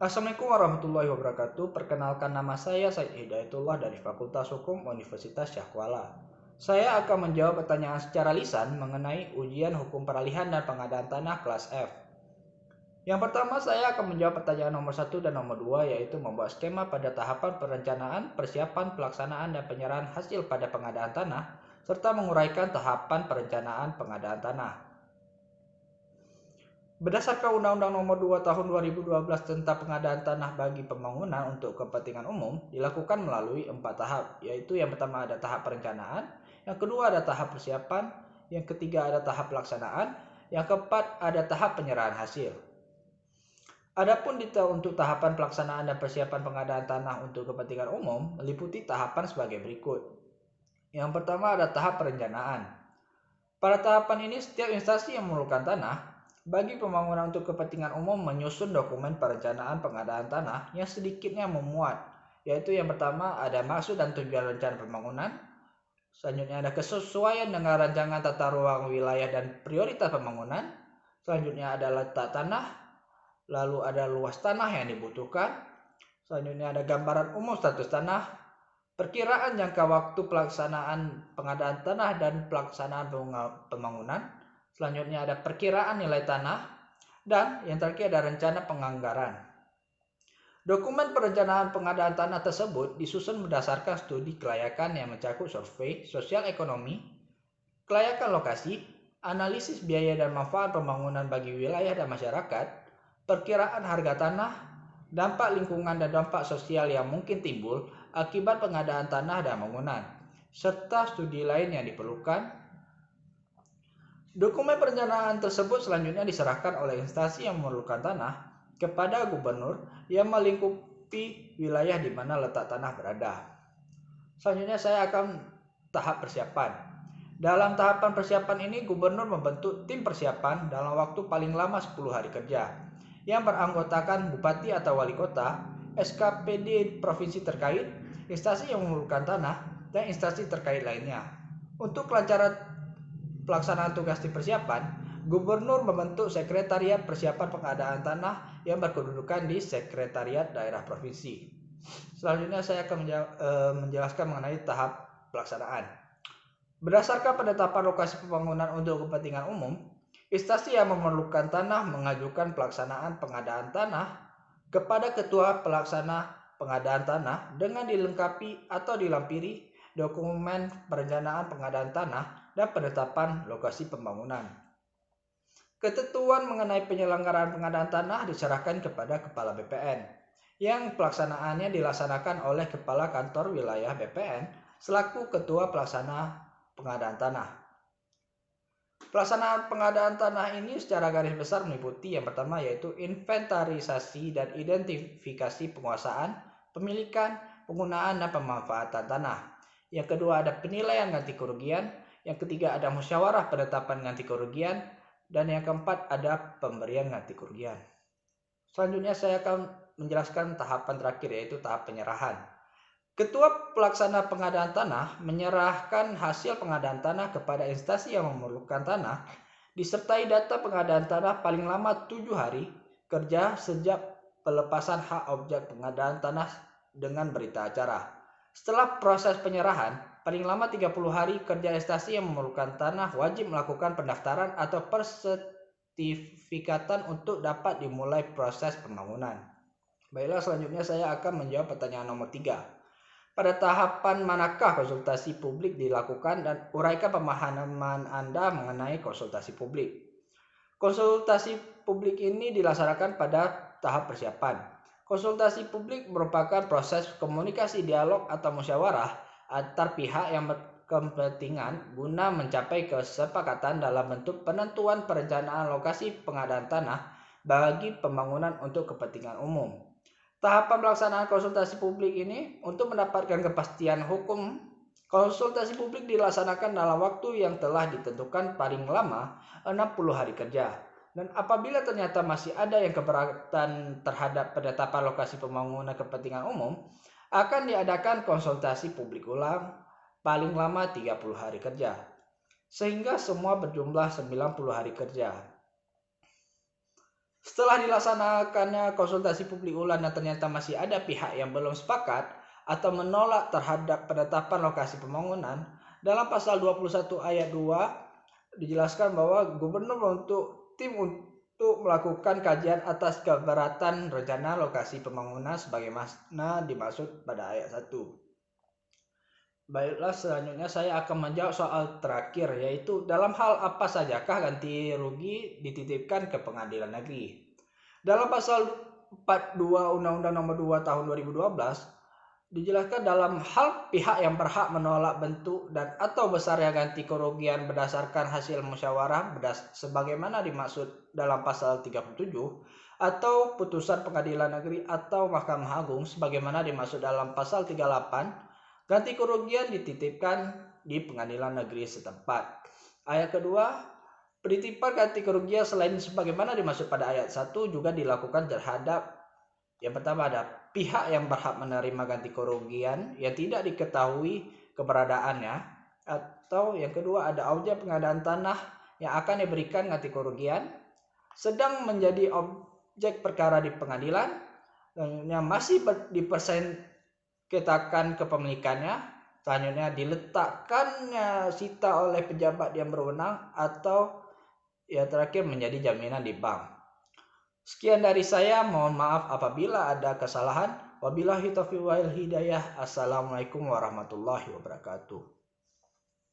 Assalamualaikum warahmatullahi wabarakatuh. Perkenalkan, nama saya Said Hidayatullah dari Fakultas Hukum Universitas Syahkuala. Saya akan menjawab pertanyaan secara lisan mengenai ujian hukum peralihan dan pengadaan tanah kelas F. Yang pertama, saya akan menjawab pertanyaan nomor 1 dan nomor 2, yaitu membuat skema pada tahapan perencanaan, persiapan, pelaksanaan, dan penyerahan hasil pada pengadaan tanah, serta menguraikan tahapan perencanaan pengadaan tanah. Berdasarkan Undang-Undang Nomor 2 Tahun 2012 tentang pengadaan tanah bagi pembangunan untuk kepentingan umum dilakukan melalui 4 tahap, yaitu yang pertama ada tahap perencanaan, yang kedua ada tahap persiapan, yang ketiga ada tahap pelaksanaan, yang keempat ada tahap penyerahan hasil. Adapun detail untuk tahapan pelaksanaan dan persiapan pengadaan tanah untuk kepentingan umum meliputi tahapan sebagai berikut. Yang pertama ada tahap perencanaan. Pada tahapan ini setiap instansi yang memerlukan tanah bagi pembangunan untuk kepentingan umum menyusun dokumen perencanaan pengadaan tanah yang sedikitnya memuat, yaitu yang pertama ada maksud dan tujuan rencana pembangunan, selanjutnya ada kesesuaian dengan rancangan tata ruang wilayah dan prioritas pembangunan, selanjutnya ada letak tanah, lalu ada luas tanah yang dibutuhkan, selanjutnya ada gambaran umum status tanah, perkiraan jangka waktu pelaksanaan pengadaan tanah dan pelaksanaan pembangunan. Selanjutnya ada perkiraan nilai tanah, dan yang terakhir ada rencana penganggaran. Dokumen perencanaan pengadaan tanah tersebut disusun berdasarkan studi kelayakan yang mencakup survei sosial ekonomi, kelayakan lokasi, analisis biaya dan manfaat pembangunan bagi wilayah dan masyarakat, perkiraan harga tanah, dampak lingkungan dan dampak sosial yang mungkin timbul akibat pengadaan tanah dan bangunan, serta studi lain yang diperlukan. Dokumen perencanaan tersebut selanjutnya diserahkan oleh instansi yang memerlukan tanah kepada gubernur yang melingkupi wilayah di mana letak tanah berada. Selanjutnya saya akan tahap persiapan. Dalam tahapan persiapan ini, gubernur membentuk tim persiapan dalam waktu paling lama 10 hari kerja yang beranggotakan bupati atau wali kota, SKPD provinsi terkait, instansi yang memerlukan tanah, dan instansi terkait lainnya. Untuk kelancaran pelaksanaan tugas tim persiapan, gubernur membentuk sekretariat persiapan pengadaan tanah yang berkedudukan di sekretariat daerah provinsi. Selanjutnya saya akan menjelaskan mengenai tahap pelaksanaan. Berdasarkan penetapan lokasi pembangunan untuk kepentingan umum, instansi yang memerlukan tanah mengajukan pelaksanaan pengadaan tanah kepada ketua pelaksana pengadaan tanah dengan dilengkapi atau dilampiri dokumen perencanaan pengadaan tanah dan penetapan lokasi pembangunan. Ketentuan mengenai penyelenggaraan pengadaan tanah diserahkan kepada Kepala BPN, yang pelaksanaannya dilaksanakan oleh Kepala Kantor Wilayah BPN selaku Ketua Pelaksana Pengadaan Tanah. Pelaksanaan pengadaan tanah ini secara garis besar meliputi yang pertama yaitu inventarisasi dan identifikasi penguasaan, pemilikan, penggunaan, dan pemanfaatan tanah. Yang kedua ada penilaian ganti kerugian. Yang ketiga ada musyawarah penetapan ganti kerugian, dan yang keempat ada pemberian ganti kerugian. Selanjutnya saya akan menjelaskan tahapan terakhir yaitu tahap penyerahan. Ketua pelaksana pengadaan tanah menyerahkan hasil pengadaan tanah kepada instansi yang memerlukan tanah disertai data pengadaan tanah paling lama 7 hari kerja sejak pelepasan hak objek pengadaan tanah dengan berita acara. Setelah proses penyerahan, paling lama 30 hari kerja instansi yang memerlukan tanah wajib melakukan pendaftaran atau persertifikatan untuk dapat dimulai proses pembangunan. Baiklah, selanjutnya saya akan menjawab pertanyaan nomor 3. Pada tahapan manakah konsultasi publik dilakukan, dan uraikan pemahaman Anda mengenai konsultasi publik. Konsultasi publik ini dilaksanakan pada tahap persiapan. Konsultasi publik merupakan proses komunikasi dialog atau musyawarah antar pihak yang berkepentingan guna mencapai kesepakatan dalam bentuk penentuan perencanaan lokasi pengadaan tanah bagi pembangunan untuk kepentingan umum. Tahapan pelaksanaan konsultasi publik ini untuk mendapatkan kepastian hukum. Konsultasi publik dilaksanakan dalam waktu yang telah ditentukan paling lama 60 hari kerja. Dan apabila ternyata masih ada yang keberatan terhadap penetapan lokasi pembangunan kepentingan umum, akan diadakan konsultasi publik ulang paling lama 30 hari kerja, sehingga semua berjumlah 90 hari kerja. Setelah dilaksanakannya konsultasi publik ulang dan ternyata masih ada pihak yang belum sepakat atau menolak terhadap penetapan lokasi pembangunan, dalam pasal 21 ayat 2 dijelaskan bahwa gubernur untuk tim untuk melakukan kajian atas keberatan rencana lokasi pembangunan sebagaimana dimaksud pada ayat 1. Baiklah, selanjutnya saya akan menjawab soal terakhir, yaitu dalam hal apa sajakah ganti rugi dititipkan ke pengadilan negeri. Dalam pasal 42 Undang-Undang Nomor 2 Tahun 2012 dijelaskan dalam hal pihak yang berhak menolak bentuk dan atau besarnya ganti kerugian berdasarkan hasil musyawarah sebagaimana dimaksud dalam pasal 37 atau putusan pengadilan negeri atau Mahkamah Agung sebagaimana dimaksud dalam pasal 38, ganti kerugian dititipkan di pengadilan negeri setempat. Ayat kedua, penitipan ganti kerugian selain sebagaimana dimaksud pada ayat 1 juga dilakukan terhadap yang pertama ada pihak yang berhak menerima ganti kerugian yang tidak diketahui keberadaannya, atau yang kedua ada objek pengadaan tanah yang akan diberikan ganti kerugian sedang menjadi objek perkara di pengadilan yang masih dipersengketakan kepemilikannya, selanjutnya diletakkannya sita oleh pejabat yang berwenang, atau yang terakhir menjadi jaminan di bank. Sekian dari saya, mohon maaf apabila ada kesalahan. Wabillahi taufiq wal hidayah. Assalamualaikum warahmatullahi wabarakatuh.